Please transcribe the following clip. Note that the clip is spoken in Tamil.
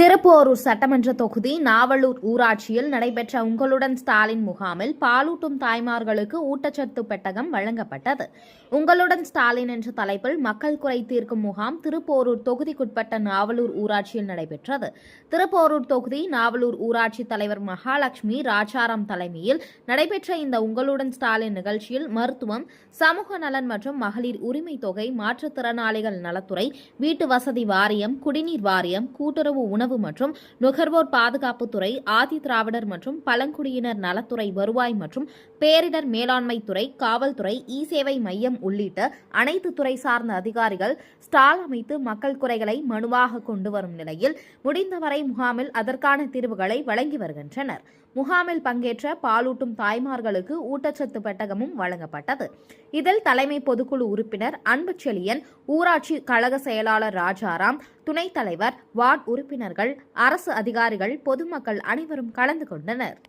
திருப்போரூர் சட்டமன்ற தொகுதி நாவலூர் ஊராட்சியில் நடைபெற்ற உங்களுடன் ஸ்டாலின் முகாமில் பாலூட்டும் தாய்மார்களுக்கு ஊட்டச்சத்து பெட்டகம் வழங்கப்பட்டது. உங்களுடன் ஸ்டாலின் என்ற தலைப்பில் மக்கள் குறை தீர்க்கும் முகாம் திருப்போரூர் தொகுதிக்குட்பட்ட நாவலூர் ஊராட்சியில் நடைபெற்றது. திருப்போரூர் தொகுதி நாவலூர் ஊராட்சி தலைவர் மகாலட்சுமி ராஜாராம் தலைமையில் நடைபெற்ற இந்த உங்களுடன் ஸ்டாலின் நிகழ்ச்சியில் மருத்துவம், சமூக நலன் மற்றும் மகளிர் உரிமை தொகை, மாற்றுத்திறனாளிகள் நலத்துறை, வீட்டு வசதி வாரியம், குடிநீர் வாரியம், கூட்டுறவு உணவு மற்றும் நுகர்வோர் பாதுகாப்புத்துறை, ஆதி திராவிடர் மற்றும் பழங்குடியினர் நலத்துறை, வருவாய் மற்றும் பேரிடர் மேலாண்மை துறை, காவல்துறை, இ-சேவை மையம் உள்ளிட்ட அனைத்து துறை சார்ந்த அதிகாரிகள் ஸ்டால் அமைத்து மக்கள் குறைகளை மனுவாக கொண்டு வரும் நிலையில் முடிந்தவரை முகாமில் அதற்கான தீர்வுகளை வழங்கி வருகின்றனர். முகாமில் பங்கேற்ற பாலூட்டும் தாய்மார்களுக்கு ஊட்டச்சத்து பெட்டகமும் வழங்கப்பட்டது. இதில் தலைமை பொதுக்குழு உறுப்பினர் அன்புச்செழியன், ஊராட்சி கழக செயலாளர் ராஜாராம், துணைத் தலைவர், வார்டு உறுப்பினர்கள், அரசு அதிகாரிகள், பொதுமக்கள் அனைவரும் கலந்து கொண்டனர்.